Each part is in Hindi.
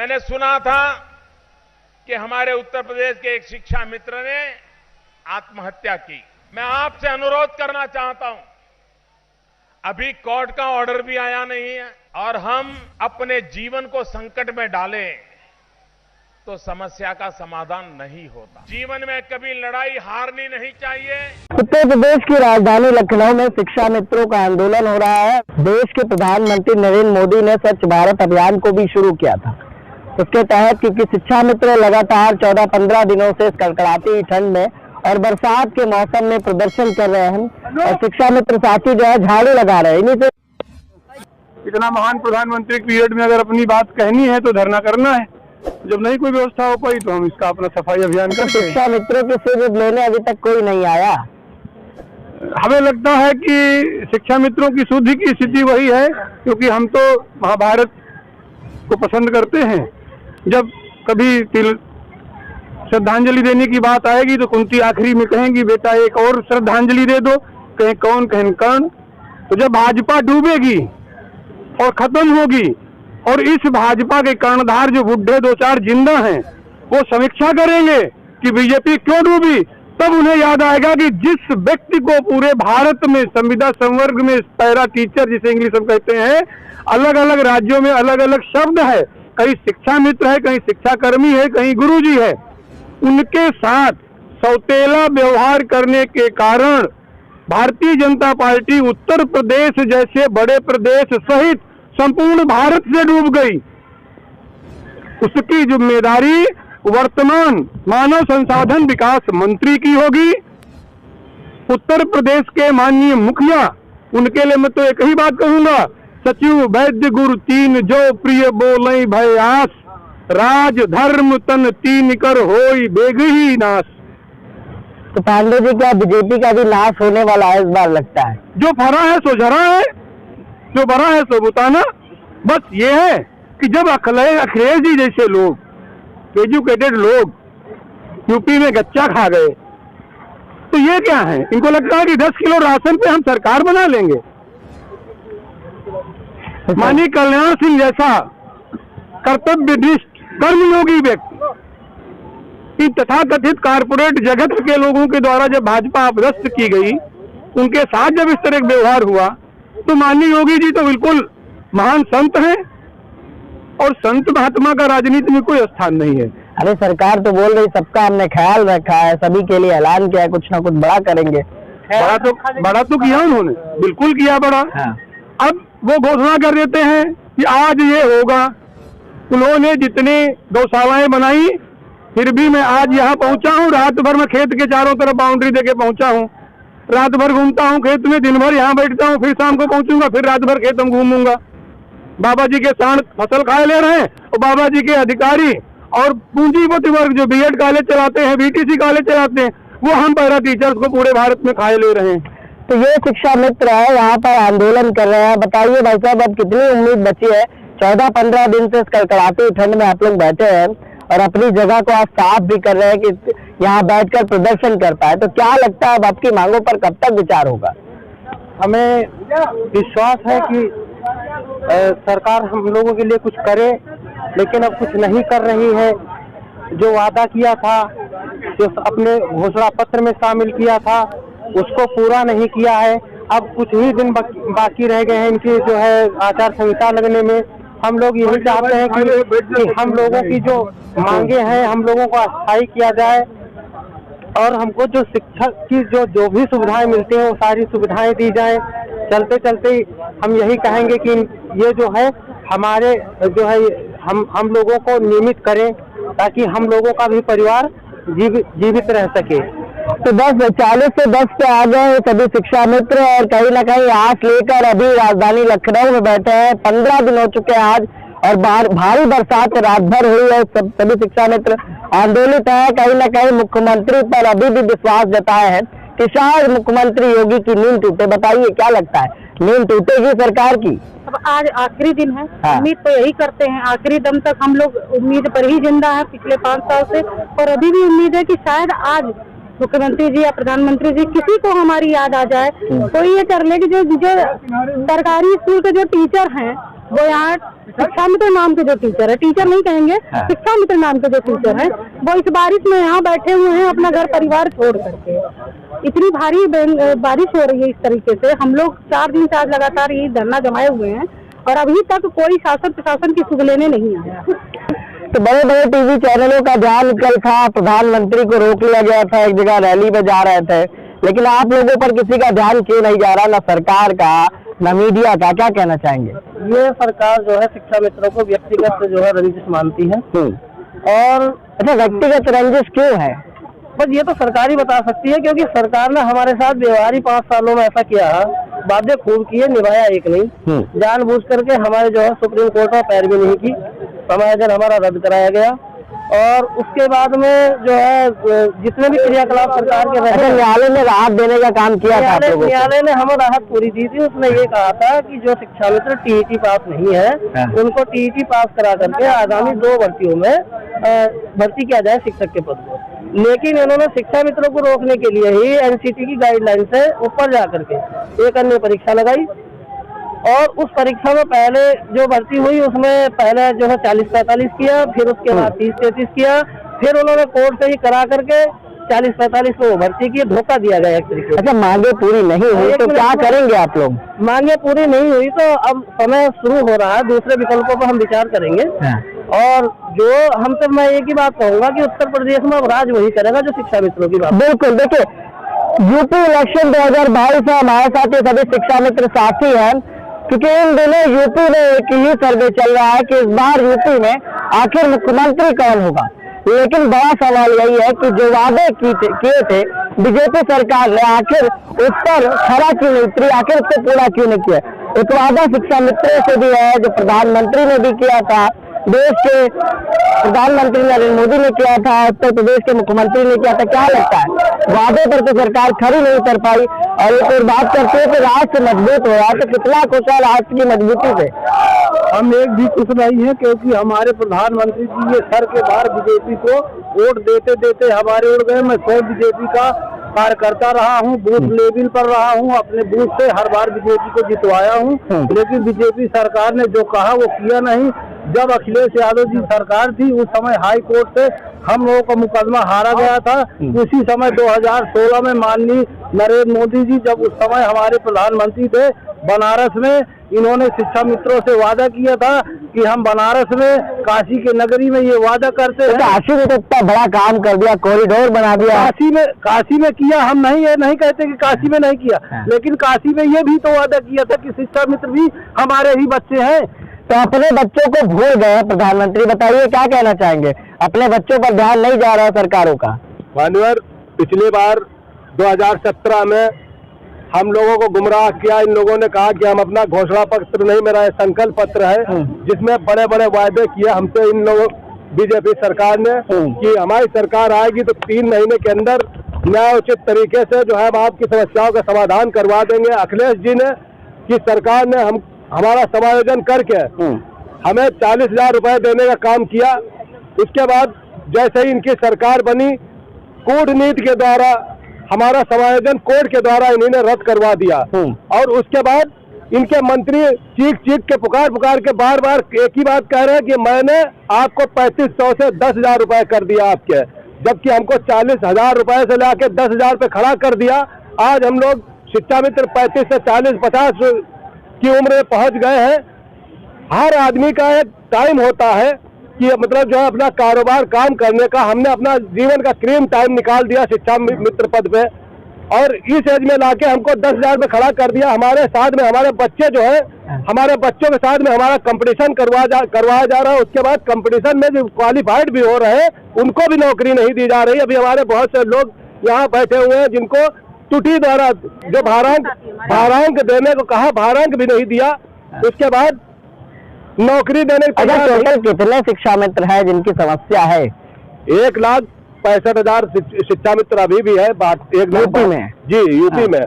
मैंने सुना था कि हमारे उत्तर प्रदेश के एक शिक्षा मित्र ने आत्महत्या की। मैं आपसे अनुरोध करना चाहता हूं, अभी कोर्ट का ऑर्डर भी आया नहीं है और हम अपने जीवन को संकट में डालें तो समस्या का समाधान नहीं होता। जीवन में कभी लड़ाई हारनी नहीं चाहिए। उत्तर प्रदेश की राजधानी लखनऊ में शिक्षा मित्रों का आंदोलन हो रहा है। देश के प्रधानमंत्री नरेंद्र मोदी ने स्वच्छ भारत अभियान को भी शुरू किया था। उसके तहत क्योंकि शिक्षा मित्र लगातार 14-15 दिनों से कड़कड़ाती ठंड में और बरसात के मौसम में प्रदर्शन कर रहे हैं और शिक्षा मित्र साथी जो है झाड़ू लगा रहे हैं। इन्हीं से इतना महान प्रधानमंत्री के पीरियड में अगर अपनी बात कहनी है तो धरना करना है। जब नहीं कोई व्यवस्था हो पाई तो हम इसका अपना सफाई अभियान करते हैं। शिक्षा मित्रों के सिर लेने अभी तक कोई नहीं आया। हमें लगता है कि शिक्षा मित्रों की शुद्धि की स्थिति वही है, क्योंकि हम तो महाभारत को पसंद करते हैं। जब कभी श्रद्धांजलि देने की बात आएगी तो कुंती आखिरी में कहेंगी बेटा एक और श्रद्धांजलि दे दो, कहें कौन कहें कर्ण। तो जब भाजपा डूबेगी और खत्म होगी और इस भाजपा के कर्णधार जो बुढ़े 2-4 जिंदा हैं वो समीक्षा करेंगे कि बीजेपी क्यों डूबी, तब उन्हें याद आएगा कि जिस व्यक्ति को पूरे भारत में संविदा संवर्ग में पैरा टीचर जिसे इंग्लिश में कहते हैं, अलग अलग राज्यों में अलग अलग शब्द है, कहीं शिक्षा मित्र है, कहीं शिक्षा कर्मी है, कहीं गुरुजी है, उनके साथ सौतेला व्यवहार करने के कारण भारतीय जनता पार्टी उत्तर प्रदेश जैसे बड़े प्रदेश सहित संपूर्ण भारत से डूब गई। उसकी जिम्मेदारी वर्तमान मानव संसाधन विकास मंत्री की होगी। उत्तर प्रदेश के माननीय मुखिया, उनके लिए मैं तो एक ही बात कहूंगा, सचिव वैद्य गुरु तीन जो प्रिय बोलई भय आस, राज धर्म तन तीन कर होई बेगही नाश। तो पांडे जी क्या बीजेपी का भी नाश होने वाला है इस बार लगता है? जो फरा है सो जरा है, जो बड़ा है सो बुताना। बस ये है कि जब अखिलेश जी जैसे लोग, एजुकेटेड लोग यूपी में गच्चा खा गए तो ये क्या है, इनको लगता है कि 10 किलो राशन पे हम सरकार बना लेंगे। माननीय कल्याण सिंह जैसा कर्तव्यनिष्ठ कर्मयोगी व्यक्ति इन तथाकथित कारपोरेट जगत के लोगों के द्वारा जब भाजपा अपदस्थ की गई, उनके साथ जब इस तरह व्यवहार हुआ तो माननीय योगी जी तो बिल्कुल महान संत हैं और संत महात्मा का राजनीति में कोई स्थान नहीं है। अरे सरकार तो बोल रही सबका हमने ख्याल रखा है, सभी के लिए ऐलान किया है, कुछ ना कुछ बड़ा करेंगे। बड़ा तो किया उन्होंने, बिल्कुल किया बड़ा। हाँ। अब वो घोषणा कर देते हैं कि आज ये होगा। उन्होंने जितनी गौशालाएं बनाई, फिर भी मैं आज यहाँ पहुंचा हूँ, रात भर मैं खेत के चारों तरफ बाउंड्री देके पहुंचा हूँ, रात भर घूमता हूँ खेत में, दिन भर यहाँ बैठता हूँ, फिर शाम को पहुंचूंगा, फिर रात भर खेत में घूमूंगा। बाबा जी के सांड फसल खाए ले रहे हैं और बाबा जी के अधिकारी और पूंजीपति वर्ग जो बीएड कॉलेज चलाते हैं, बीटीसी कॉलेज चलाते हैं, वो हम पैरा टीचर्स को पूरे भारत में खाए ले रहे हैं। तो ये शिक्षा मित्र है, यहाँ पर आंदोलन कर रहे हैं। बताइए भाई साहब, अब कितनी उम्मीद बची है? 14-15 दिन से कड़कड़ाती ठंड में आप लोग बैठे हैं और अपनी जगह को आप साफ भी कर रहे हैं कि यहाँ बैठकर प्रदर्शन कर पाए, तो क्या लगता है अब आपकी मांगों पर कब तक विचार होगा? हमें विश्वास है कि सरकार हम लोगों के लिए कुछ करे, लेकिन अब कुछ नहीं कर रही है। जो वादा किया था, जो अपने घोषणा पत्र में शामिल किया था, उसको पूरा नहीं किया है। अब कुछ ही दिन बाकी रह गए हैं इनकी जो है आचार संहिता लगने में। हम लोग यही चाहते हैं कि हम लोगों की जो मांगे हैं हम लोगों को अस्थायी किया जाए और हमको जो शिक्षक की जो भी सुविधाएं मिलती हैं वो सारी सुविधाएं दी जाएं। चलते चलते हम यही कहेंगे कि ये जो है हमारे जो है हम लोगों को नियमित करें ताकि हम लोगों का भी परिवार जीवित रह सके। तो बस 40 से 10 पे आ गए सभी शिक्षा मित्र और कहीं ना कहीं आस लेकर अभी राजधानी लखनऊ में बैठे हैं। 15 दिन हो चुके हैं आज और भारी बरसात रात भर हुई है। सभी शिक्षा मित्र आंदोलित है। कहीं ना कहीं मुख्यमंत्री पर अभी भी विश्वास जताए हैं कि शायद मुख्यमंत्री योगी की नींद टूटे। बताइए क्या लगता है, नींद टूटेगी सरकार की? अब आज आखिरी दिन है। हाँ। उम्मीद तो यही करते हैं, आखिरी दम तक हम लोग उम्मीद पर ही जिंदा है पिछले 5 साल से, और अभी भी उम्मीद है कि शायद आज मुख्यमंत्री जी या प्रधानमंत्री जी किसी को हमारी याद आ जाए। तो ये कर ले कि जो सरकारी स्कूल के जो टीचर हैं वो यहाँ शिक्षा मित्र नाम के जो टीचर है, टीचर नहीं कहेंगे, शिक्षा मित्र नाम के जो टीचर है, वो इस बारिश में यहाँ बैठे हुए हैं अपना घर परिवार छोड़ करके। इतनी भारी बारिश हो रही है इस तरीके से, हम लोग 4 दिन से आज लगातार यही धरना जमाए हुए हैं और अभी तक कोई शासन प्रशासन की सुध लेने नहीं आया। तो बड़े बड़े टीवी चैनलों का ध्यान कल था, प्रधानमंत्री को रोक लिया गया था, एक जगह रैली में जा रहे थे, लेकिन आप लोगों पर किसी का ध्यान क्यों नहीं जा रहा, ना सरकार का ना मीडिया का? क्या कहना चाहेंगे? ये सरकार जो है शिक्षा मित्रों को व्यक्तिगत जो है रंजिश मानती है। और अच्छा, व्यक्तिगत रंजिश क्यों है? बस ये तो सरकार ही बता सकती है, क्योंकि सरकार ने हमारे साथ व्यवहार ही 5 सालों में ऐसा किया, वादे खूब किए, निभाया एक नहीं। जानबूझ करके हमारे जो है सुप्रीम कोर्ट में पैरवी नहीं की, समायोजन हमारा रद्द कराया गया। और उसके बाद में जो है जितने भी क्रियाकलाप सरकार के रहे, न्यायालय ने राहत देने का काम किया था। न्यायालय ने हमें राहत पूरी दी थी। उसने ये कहा था कि जो शिक्षा मित्र टीईटी पास नहीं है, उनको टीईटी पास करा करके आगामी 2 भर्तियों में भर्ती किया जाए शिक्षक के पद को। लेकिन इन्होंने शिक्षा मित्रों को रोकने के लिए ही एनसीटी की गाइडलाइन से ऊपर जा करके एक अन्य परीक्षा लगाई, और उस परीक्षा में पहले जो भर्ती हुई उसमें पहले जो है 40-45 किया, फिर उसके बाद 30-33 किया, फिर उन्होंने कोर्ट से ही करा करके 40-45 को भर्ती की। धोखा दिया गया एक तरीके से। अच्छा, मांगे पूरी नहीं हुई तो क्या करेंगे आप लोग? मांगे पूरी नहीं हुई तो अब समय शुरू हो रहा है, दूसरे विकल्पों पर हम विचार करेंगे। और जो हम सब, मैं एक ही बात कहूँगा कि उत्तर प्रदेश में अब राज वही करेगा जो शिक्षा मित्रों की बात। बिल्कुल, देखिए यूपी इलेक्शन 2022 में हमारे साथ ये सभी शिक्षा मित्र साथी हैं, क्योंकि इन दिनों यूपी में एक ही सर्वे चल रहा है कि इस बार यूपी में आखिर मुख्यमंत्री कौन होगा। लेकिन बड़ा सवाल यही है कि जो वादे किए थे बीजेपी सरकार ने, आखिर उस पर खरा क्यों नहीं उतरी, आखिर उसको पूरा क्यों नहीं किया? एक वादा शिक्षा मित्रों से भी है जो प्रधानमंत्री ने भी किया था, देश के प्रधानमंत्री नरेंद्र मोदी ने किया था, उत्तर प्रदेश के मुख्यमंत्री ने किया था। क्या लगता है, वादे पर तो सरकार खरी नहीं उतर पाई? और एक और बात करते हैं कि राष्ट्र मजबूत हो रहा है, तो कितना खुश है राष्ट्र की मजबूती से? हम एक भी खुश नहीं है, क्योंकि हमारे प्रधानमंत्री जी ये सर के बाहर बीजेपी को वोट देते देते हमारे उड़ गए। मैं स्वयं बीजेपी का कार्यकर्ता रहा हूँ, बूथ लेवल पर रहा हूँ, अपने बूथ से हर बार बीजेपी को जितवाया हूँ, लेकिन बीजेपी सरकार ने जो कहा वो किया नहीं। जब अखिलेश यादव जी सरकार थी उस समय हाई कोर्ट से हम लोगों का मुकदमा हारा गया था। उसी समय 2016 में माननीय नरेंद्र मोदी जी जब उस समय हमारे प्रधानमंत्री थे, बनारस में इन्होंने शिक्षा मित्रों से वादा किया था कि हम बनारस में काशी के नगरी में ये वादा करते हैं। काशी में तो इतना बड़ा काम कर दिया, कॉरिडोर बना दिया। काशी में किया, हम नहीं ये नहीं कहते कि काशी में नहीं किया, लेकिन काशी में ये भी तो वादा किया था कि शिक्षा मित्र भी हमारे ही बच्चे हैं। तो अपने बच्चों को भूल गए प्रधानमंत्री, बताइए क्या कहना चाहेंगे? अपने बच्चों पर ध्यान नहीं जा रहा है सरकारों का। मानवर, पिछली बार 2017 में हम लोगों को गुमराह किया। इन लोगों ने कहा कि हम अपना घोषणा पत्र नहीं, मेरा संकल्प पत्र है, जिसमें बड़े बड़े वायदे किए हमसे इन लोगों बीजेपी सरकार ने कि हमारी सरकार आएगी तो 3 महीने के अंदर न्यायोचित तरीके से जो है हम आपकी समस्याओं का समाधान करवा देंगे। अखिलेश जी ने की सरकार ने हमारा समायोजन करके हमें 40,000 रुपए देने का काम किया। उसके बाद जैसे ही इनकी सरकार बनी, कूटनीति के द्वारा हमारा समायोजन कोर्ट के द्वारा इन्होंने रद्द करवा दिया। और उसके बाद इनके मंत्री चीख के पुकार के बार बार एक ही बात कह रहे हैं कि मैंने आपको 3500 से 10,000 रुपए कर दिया आपके, जबकि हमको 40,000 रुपए से लाके 10,000 पे खड़ा कर दिया। आज हम लोग शिक्षा मित्र 35 से 40-50 की उम्र में पहुंच गए हैं। हर आदमी का एक टाइम होता है कि मतलब जो है अपना कारोबार काम करने का, हमने अपना जीवन का क्रीम टाइम निकाल दिया शिक्षा मित्र पद पे, और इस एज में लाके हमको 10,000 पे खड़ा कर दिया। हमारे साथ में हमारे बच्चे जो है, हमारे बच्चों के साथ में हमारा कंपटीशन करवाया जा रहा है। उसके बाद कंपटीशन में जो क्वालिफाइड भी हो रहे हैं उनको भी नौकरी नहीं दी जा रही। अभी हमारे बहुत से लोग यहाँ बैठे हुए हैं जिनको टूटी द्वारा जो भारांक देने को कहा, भारांक भी नहीं दिया। उसके बाद नौकरी देने को। टोटल कितने शिक्षा मित्र है जिनकी समस्या है? 1,65,000 शिक्षा मित्र अभी भी है। यूपी में? जी, यूपी में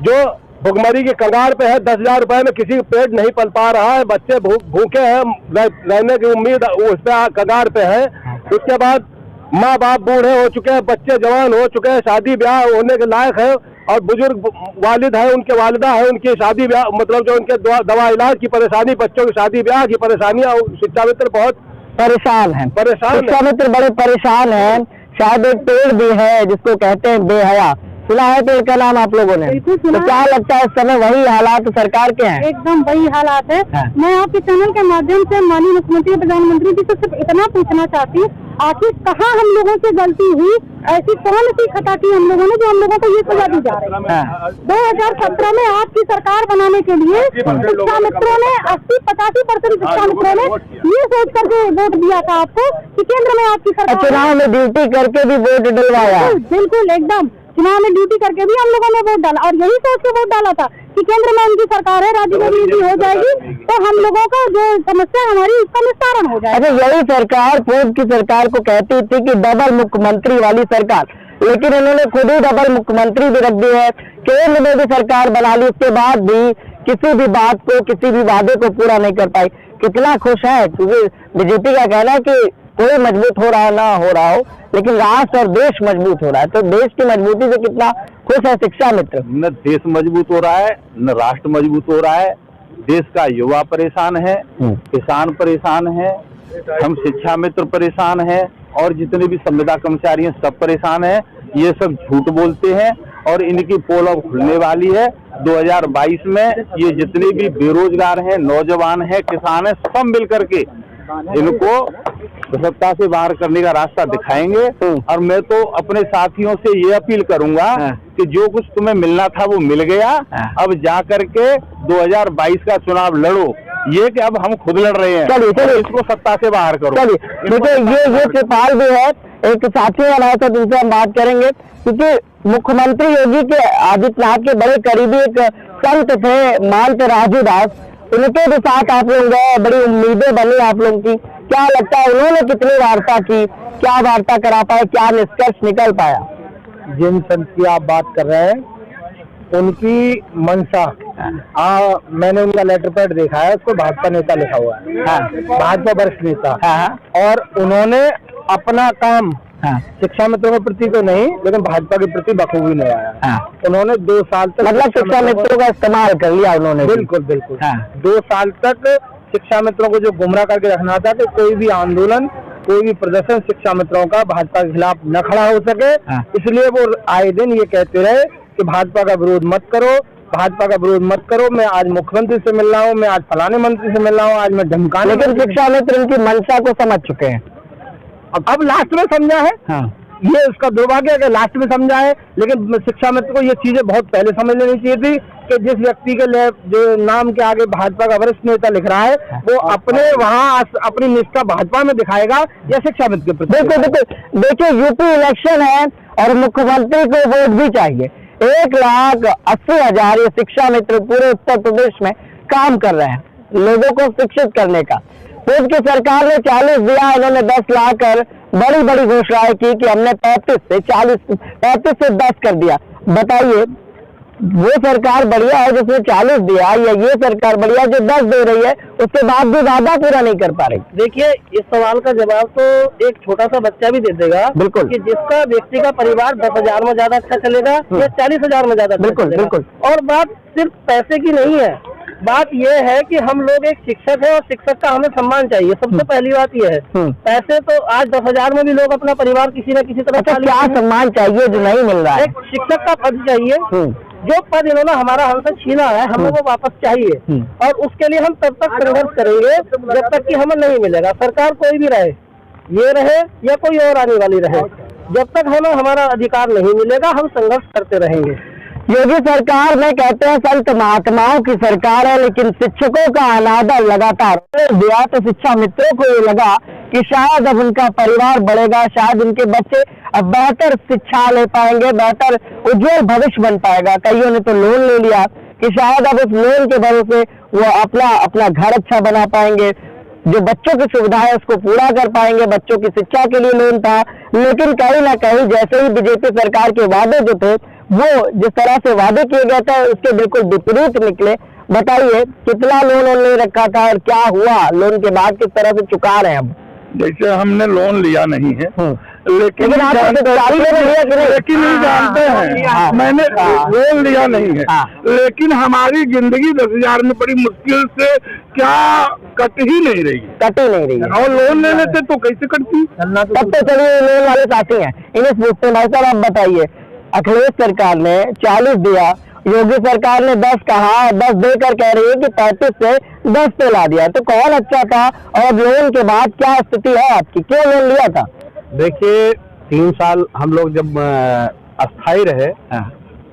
जो भुखमरी के कगार पे है। 10,000 रुपए में किसी पेट नहीं पल पा रहा है, बच्चे भूखे हैं, रहने की उम्मीद उस पे कगार पे है। उसके बाद माँ बाप बूढ़े हो चुके हैं, बच्चे जवान हो चुके हैं, शादी ब्याह होने के लायक है, और बुजुर्ग वालिद है, उनके वालिदा है, उनकी शादी ब्याह मतलब जो उनके दवा इलाज की परेशानी, बच्चों की शादी ब्याह की परेशानियां, शिक्षा मित्र बहुत परेशान है। शिक्षा मित्र बड़े परेशान हैं। शायद एक पेड़ भी है जिसको कहते हैं बेहया, सुना है पेड़ का नाम आप लोगों ने? तो क्या लगता है इस समय वही हालात सरकार के हैं? एकदम वही हालात है। मैं आपके चैनल के माध्यम से माननीय मुख्यमंत्री प्रधानमंत्री जी से सिर्फ इतना पूछना चाहती हूँ, आखिर कहाँ हम लोगों से गलती हुई, ऐसी कौन सी खता की हम लोगों ने जो हम लोगों को ये सजा दी जा रही है? 2017 में आपकी सरकार बनाने के लिए शिक्षा मित्रों ने 80-85% शिक्षा मित्रों ने ये सोच करके वोट दिया था आपको कि केंद्र में आपकी सरकार, चुनाव में ड्यूटी करके भी वोट डलवाया। बिल्कुल एकदम चुनाव में ड्यूटी करके भी हम लोगों ने वोट डाला और यही सोच के वोट डाला था कि केंद्र में उनकी सरकार है, राज्य में भी हो जाएगी तो हम लोगों का जो समस्या हमारी उसका निस्तारण हो जाएगा। अच्छा, यही सरकार पूर्व की सरकार को कहती थी कि डबल मुख्यमंत्री वाली सरकार, लेकिन इन्होंने खुद ही डबल मुख्यमंत्री भी रख दी है, केंद्र में भी सरकार बना ली, उसके बाद भी किसी भी बात को, किसी भी वादे को पूरा नहीं कर पाई। कितना खुश है, क्योंकि बीजेपी का कहना है कि कोई मजबूत हो रहा हो ना हो रहा हो, लेकिन राष्ट्र और देश मजबूत हो रहा है। तो देश की मजबूती से कितना खुश है शिक्षा मित्र? न देश मजबूत हो रहा है, न राष्ट्र मजबूत हो रहा है। देश का युवा परेशान है, किसान परेशान है, हम शिक्षा मित्र परेशान है, और जितने भी संविदा कर्मचारी हैं सब परेशान हैं। ये सब झूठ बोलते हैं और इनकी पोल अब खुलने वाली है 2022 में। ये जितने भी बेरोजगार हैं, नौजवान हैं, किसान हैं, सब मिल करके इनको सत्ता से बाहर करने का रास्ता दिखाएंगे। और मैं तो अपने साथियों से ये अपील करूंगा कि जो कुछ तुम्हें मिलना था वो मिल गया, अब जा करके 2022 का चुनाव लड़ो। ये कि अब हम खुद लड़ रहे हैं, चलिए इसको सत्ता से बाहर करो। चलिए देखिए, ये त्रिपाल भी है, एक साथी हमारे साथ, उनसे हम बात करेंगे, क्योंकि मुख्यमंत्री योगी के आदित्यनाथ के बड़े करीबी एक संत थे महंत राजू दास, उनके भी साथ आप लोग गए, बड़ी उम्मीदें बनी आप लोगों की। क्या लगता है उन्होंने कितनी वार्ता की, क्या वार्ता करा पाए, क्या निष्कर्ष निकल पाया? जिन संत की आप बात कर रहे हैं उनकी मंशा, मैंने उनका लेटर पैड देखा है, उसको भाजपा नेता लिखा हुआ है, भाजपा वरिष्ठ नेता, और उन्होंने अपना काम शिक्षा मित्रों के प्रति तो नहीं लेकिन भाजपा के प्रति बखूबी निभाया। उन्होंने 2 साल तक मतलब शिक्षा मित्रों का इस्तेमाल कर लिया उन्होंने। बिल्कुल बिल्कुल 2 साल तक शिक्षा मित्रों को जो गुमराह करके रखना था कि कोई भी आंदोलन, कोई भी प्रदर्शन शिक्षा मित्रों का भाजपा के खिलाफ न खड़ा हो सके, इसलिए वो आए दिन ये कहते रहे कि भाजपा का विरोध मत करो, भाजपा का विरोध मत करो। मैं आज मुख्यमंत्री से मिल रहा हूँ, मैं आज फलाने मंत्री से मिल रहा हूँ, आज मैं धमकाने। लेकिन शिक्षा मित्र उनकी मंशा को समझ चुके हैं, अब लास्ट में समझा है। ये उसका दुर्भाग्य है कि लास्ट में समझा है, लेकिन शिक्षा मित्र को ये चीजें बहुत पहले समझ लेनी चाहिए थी कि जिस व्यक्ति के लिए जो नाम के आगे भाजपा का वरिष्ठ नेता लिख रहा है वो अपने वहाँ अपनी निष्ठा भाजपा में दिखाएगा या शिक्षा मित्र के प्रति। बिल्कुल देखिए, यूपी इलेक्शन है और मुख्यमंत्री को वोट भी चाहिए। 1,80,000 ये शिक्षा मित्र पूरे उत्तर प्रदेश में काम कर रहे हैं लोगों को शिक्षित करने का। पूर्व की सरकार ने 40 दिया, इन्होंने 10 लाकर बड़ी बड़ी घोषणाएं की कि हमने 35 से 10 कर दिया। बताइए, वो सरकार बढ़िया है जिसने 40 दिया या ये सरकार बढ़िया जो 10 दे रही है, उसके बाद भी वादा पूरा नहीं कर पा रही? देखिए, इस सवाल का जवाब तो एक छोटा सा बच्चा भी दे देगा। बिल्कुल, कि जिसका व्यक्ति का परिवार 10,000 में ज्यादा अच्छा चलेगा या 40,000 में ज्यादा। बिल्कुल। और बात सिर्फ पैसे की नहीं है, बात यह है कि हम लोग एक शिक्षक है और शिक्षक का हमें सम्मान चाहिए। सबसे पहली बात यह है। पैसे तो आज 10,000 में भी लोग अपना परिवार किसी न किसी तरह। क्या सम्मान चाहिए जो नहीं मिल रहा है? एक शिक्षक का पद चाहिए, जो पद इन्होंने हमारा हमसे छीना है, हमें वो वापस चाहिए। और उसके लिए हम तब तक संघर्ष करेंगे जब तक कि हमें नहीं मिलेगा। सरकार कोई भी रहे, ये रहे या कोई और आने वाली रहे, जब तक हमें हमारा अधिकार नहीं मिलेगा हम संघर्ष करते रहेंगे। योगी सरकार में कहते हैं संत महात्माओं की सरकार है, लेकिन शिक्षकों का अनादर लगातार दिया तो शिक्षा मित्रों को ये लगा कि शायद अब उनका परिवार बढ़ेगा, शायद उनके बच्चे अब बेहतर शिक्षा ले पाएंगे, बेहतर उज्जवल भविष्य बन पाएगा। कईयों ने तो लोन ले लिया कि शायद अब उस लोन के भरोसे वो अपना घर अच्छा बना पाएंगे, जो बच्चों की सुविधा है उसको पूरा कर पाएंगे। बच्चों की शिक्षा के लिए लोन था, लेकिन कहीं ना कहीं जैसे ही बीजेपी सरकार के वादे जो थे वो जिस तरह से वादे किए गए थे उसके बिल्कुल विपरीत निकले। बताइए, कितना लोन ले रखा था और क्या हुआ? लोन के बाद किस तरह से चुका रहे हैं? अब जैसे हमने लोन लिया नहीं है, लेकिन आप लेकिन जानते हैं मैंने लोन लिया नहीं है, लेकिन हमारी जिंदगी 10,000 में बड़ी मुश्किल से क्या कट ही नहीं रही है। और लोन ले लेते तो कैसे कटती। तब तो चलिए लोन वाले साथी हैं, इन्हें पूछते हैं। भाई साहब आप बताइए, अखिलेश सरकार ने 40 दिया, योगी सरकार ने 10 कहा, 10 देकर कह रही है कि 35 से 10 पे ला दिया, तो कौन अच्छा था? और लोन के बाद क्या स्थिति है आपकी, क्यों लोन लिया था? देखिए 3 साल हम लोग जब अस्थायी रहे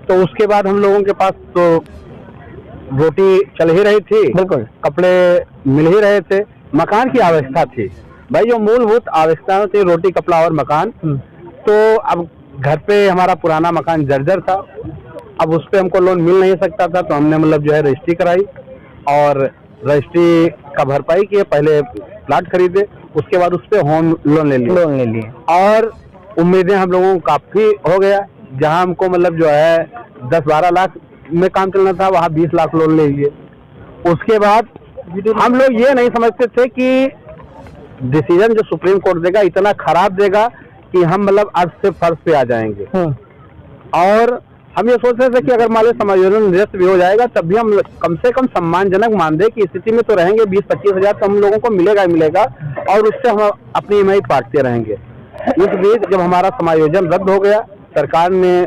तो उसके बाद हम लोगों के पास तो रोटी चल ही रही थी, बिल्कुल, कपड़े मिल ही रहे थे, मकान की आवश्यकता थी भाई, जो मूलभूत आवश्यकताएं थी रोटी कपड़ा और मकान। तो अब घर पे हमारा पुराना मकान जर्जर था, अब उस पे हमको लोन मिल नहीं सकता था, तो हमने मतलब जो है रजिस्ट्री कराई और रजिस्ट्री का भरपाई किए, पहले प्लाट खरीदे, उसके बाद उस पे होम लोन ले लिए और उम्मीदें हम लोगों को काफी हो गया। जहां हमको मतलब जो है 10-12 लाख में काम चलना था, वहां 20 लाख लोन ले लिए। उसके बाद हम लोग ये नहीं समझते थे कि डिसीजन जो सुप्रीम कोर्ट देगा इतना खराब देगा कि हम मतलब आज से फर्श पे आ जाएंगे। और हम ये सोच रहे थे कि अगर मान लो समायोजन निरस्त भी हो जाएगा तब भी हम कम से कम सम्मानजनक मानदेय की स्थिति में तो रहेंगे, 20-25 हजार तो हम लोगों को मिलेगा और उससे हम अपनी ईएमआई काटते रहेंगे। इस बीच जब हमारा समायोजन रद्द हो गया, सरकार ने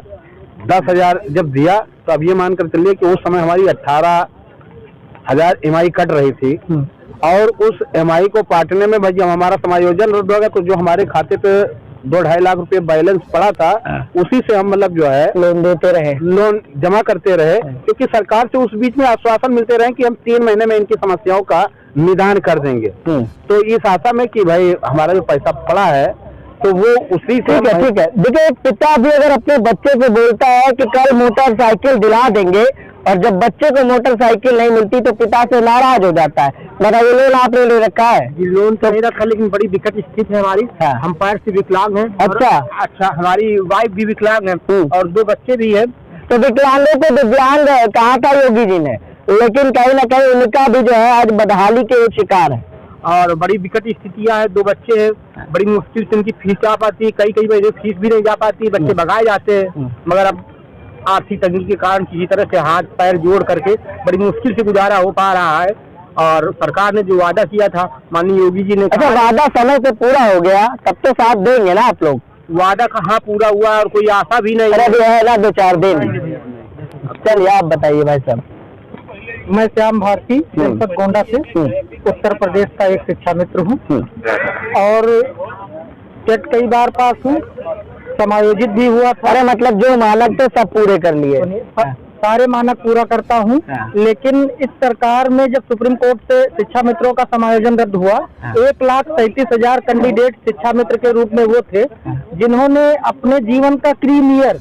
10,000 जब दिया तो अब ये मानकर चलिए कि उस समय हमारी 18,000 ईएमआई कट रही थी और उस ईएमआई को काटने में भाई जब हमारा समायोजन रद्द हो गया तो जो हमारे खाते पे 2-2.5 लाख रुपए बैलेंस पड़ा था, उसी से हम मतलब जो है लोन देते रहे, लोन जमा करते रहे, क्योंकि सरकार से उस बीच में आश्वासन मिलते रहे कि हम 3 महीने में इनकी समस्याओं का निदान कर देंगे। तो इस आशा में कि भाई हमारा जो पैसा पड़ा है तो वो उसी से ठीक है। देखिए, एक पिता भी अगर अपने बच्चे से बोलता है कि कल मोटरसाइकिल दिला देंगे और जब बच्चे को मोटरसाइकिल नहीं मिलती तो पिता से नाराज हो जाता है। बताइए, लोन आपने ले रखा है? लोन तो नहीं रखा, लेकिन बड़ी विकट स्थिति है हमारी। हम पैर से विकलांग हैं। अच्छा, हमारी वाइफ भी विकलांग है और 2 बच्चे भी हैं। तो विकलांगों को दिव्यांग कहा था योगी जी ने, लेकिन कहीं ना कहीं उनका भी जो है आज बदहाली के शिकार है और बड़ी विकट स्थितियां हैं। 2 बच्चे हैं, बड़ी मुश्किल से उनकी फीस जा पाती है, कई बार फीस भी नहीं जा पाती, बच्चे भगाए जाते हैं। मगर अब आर्थिक तंगी के कारण किसी तरह से हाथ पैर जोड़ करके बड़ी मुश्किल से गुजारा हो पा रहा है। और सरकार ने जो वादा किया था माननीय योगी जी ने, अच्छा वादा समय से पूरा हो गया, तब तो साथ देंगे ना आप लोग? वादा कहाँ पूरा हुआ और कोई आशा भी नहीं है ना, 2-4 दिन। चलिए आप बताइए भाई साहब। मैं श्याम भारती जनपद गोंडा से उत्तर प्रदेश का एक शिक्षा मित्र हूँ और टेट कई बार पास हूँ, समायोजित भी हुआ था। अरे मतलब जो मानक थे सब पूरे कर लिए? सारे मानक पूरा करता हूँ, लेकिन इस सरकार में जब सुप्रीम कोर्ट से शिक्षा मित्रों का समायोजन रद्द हुआ, 1,37,000 कैंडिडेट शिक्षा मित्र के रूप में वो थे जिन्होंने अपने जीवन का क्रीमियर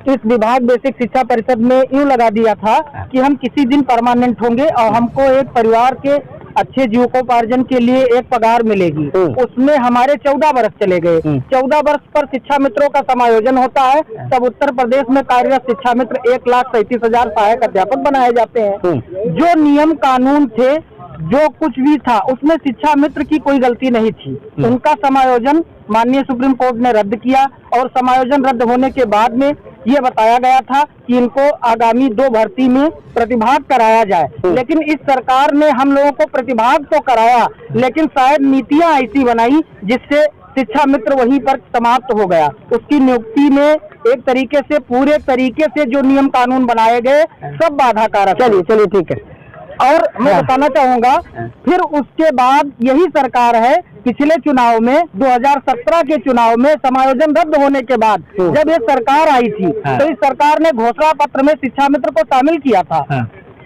इस विभाग बेसिक शिक्षा परिषद में यूँ लगा दिया था कि हम किसी दिन परमानेंट होंगे और हमको एक परिवार के अच्छे जीविकोपार्जन के लिए एक पगार मिलेगी। उसमें हमारे 14 वर्ष चले गए। 14 वर्ष पर शिक्षा मित्रों का समायोजन होता है, तब उत्तर प्रदेश में कार्यरत शिक्षा मित्र 1,37,000 सहायक अध्यापक बनाए जाते हैं। जो नियम कानून थे, जो कुछ भी था, उसमें शिक्षा मित्र की कोई गलती नहीं थी। उनका समायोजन माननीय सुप्रीम कोर्ट ने रद्द किया और समायोजन रद्द होने के बाद में ये बताया गया था कि इनको आगामी 2 भर्ती में प्रतिभाग कराया जाए। लेकिन इस सरकार ने हम लोगों को प्रतिभाग तो कराया, लेकिन शायद नीतियां ऐसी बनाई जिससे शिक्षा मित्र वहीं पर समाप्त हो गया। उसकी नियुक्ति में एक तरीके से पूरे तरीके से जो नियम कानून बनाए गए सब बाधा कारक। चलिए ठीक है। और मैं बताना चाहूंगा, फिर उसके बाद यही सरकार है, पिछले चुनाव में 2017 के चुनाव में समायोजन रद्द होने के बाद जब ये सरकार आई थी तो इस सरकार ने घोषणा पत्र में शिक्षा मित्र को शामिल किया था।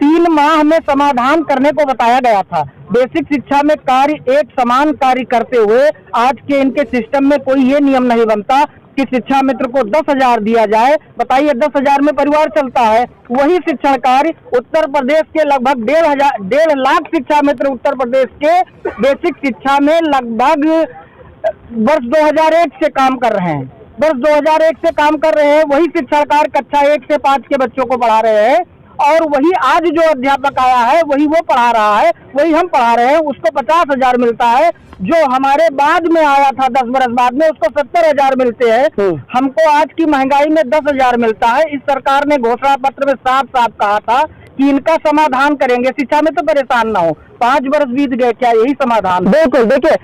3 माह में समाधान करने को बताया गया था। बेसिक शिक्षा में कार्य एक समान कार्य करते हुए आज के इनके सिस्टम में कोई ये नियम नहीं बनता कि शिक्षा मित्र को 10,000 दिया जाए। बताइए 10,000 में परिवार चलता है। वही शिक्षण कार्य उत्तर प्रदेश के लगभग 1.5 लाख शिक्षा मित्र उत्तर प्रदेश के बेसिक शिक्षा में लगभग वर्ष 2001 से काम कर रहे हैं। वर्ष 2001 से काम कर रहे हैं। वही शिक्षण कार्य कक्षा 1 से 5 के बच्चों को पढ़ा रहे हैं और वही आज जो अध्यापक आया है वही वो पढ़ा रहा है, वही हम पढ़ा रहे हैं। उसको 50,000 मिलता है, जो हमारे बाद में आया था 10 बरस बाद में उसको 70,000 मिलते हैं। हमको आज की महंगाई में 10,000 मिलता है। इस सरकार ने घोषणा पत्र में साफ साफ कहा था कि इनका समाधान करेंगे, शिक्षा में तो परेशान ना हो। 5 बरस बीत गए, क्या यही समाधान? बिल्कुल, देखिए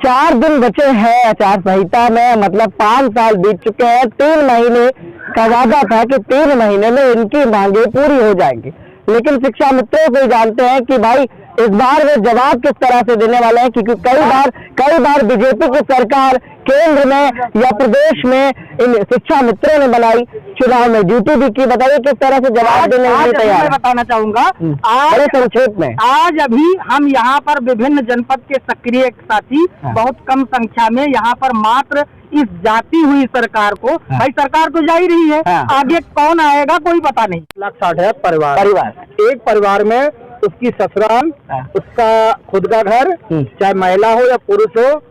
4 दिन बचे हैं आचार संहिता में, मतलब 5 साल बीत चुके हैं। 3 महीने का वादा था कि 3 महीने में इनकी मांगे पूरी हो जाएंगी, लेकिन शिक्षा मित्रों से जानते हैं कि भाई इस बार वे जवाब किस तरह से देने वाले हैं, क्योंकि कई बार बीजेपी की सरकार केंद्र में या प्रदेश में इन शिक्षा मित्रों ने बनाई, चुनाव में ड्यूटी भी की। बताइए किस तरह से जवाब देने के लिए तैयार है? बताना चाहूंगा आज संक्षेप में, आज अभी हम यहाँ पर विभिन्न जनपद के सक्रिय साथी बहुत कम संख्या में यहाँ पर मात्र इस जाती हुई सरकार को, भाई सरकार तो जा ही रही है, आगे कौन आएगा कोई पता नहीं। 1,60,000 परिवार, एक परिवार में उसकी ससुराल, उसका खुद का घर, चाहे महिला हो या पुरुष हो,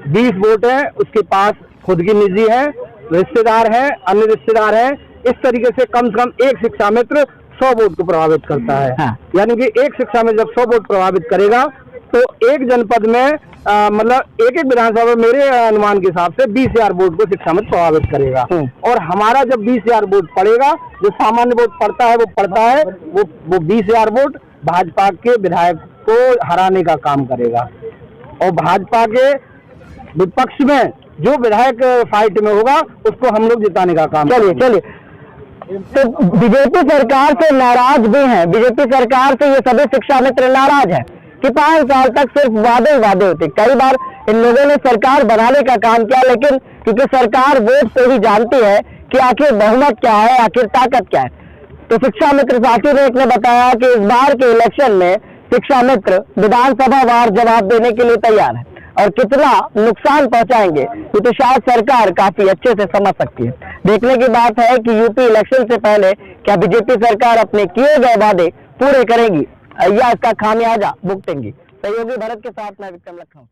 20 वोट है, उसके पास खुद की निजी है, रिश्तेदार है, अन्य रिश्तेदार है। इस तरीके से कम एक शिक्षा मित्र 100 वोट को प्रभावित करता है। यानी कि एक शिक्षा मित्र जब 100 वोट प्रभावित करेगा तो एक जनपद में मतलब एक विधानसभा में मेरे अनुमान के हिसाब से 20,000 वोट को शिक्षा मित्र प्रभावित करेगा। और हमारा जब 20,000 वोट पड़ेगा, जो सामान्य वोट पड़ता है वो पड़ता है, वो 20,000 वोट भाजपा के विधायक को हराने का काम करेगा। और भाजपा के विपक्ष में जो विधायक फाइट में होगा उसको हम लोग जिताने का काम। चलिए तो बीजेपी सरकार से नाराज भी हैं, बीजेपी सरकार से ये सभी शिक्षा मित्र नाराज हैं कि 5 साल तक सिर्फ वादे ही वादे होते। कई बार इन लोगों ने सरकार बनाने का काम किया, लेकिन क्योंकि सरकार वोट से ही जानती है कि आखिर बहुमत क्या है, आखिर ताकत क्या है। तो शिक्षा मित्र साथी ने बताया कि इस बार के इलेक्शन में शिक्षा मित्र विधानसभा वार जवाब देने के लिए तैयार है, और कितना नुकसान पहुंचाएंगे ये तो शायद सरकार काफी अच्छे से समझ सकती है। देखने की बात है कि यूपी इलेक्शन से पहले क्या बीजेपी सरकार अपने किए गए वादे पूरे करेगी या इसका खामियाजा भुगतेंगी। सहयोगी भरत के साथ मैं विक्रम लखनऊ।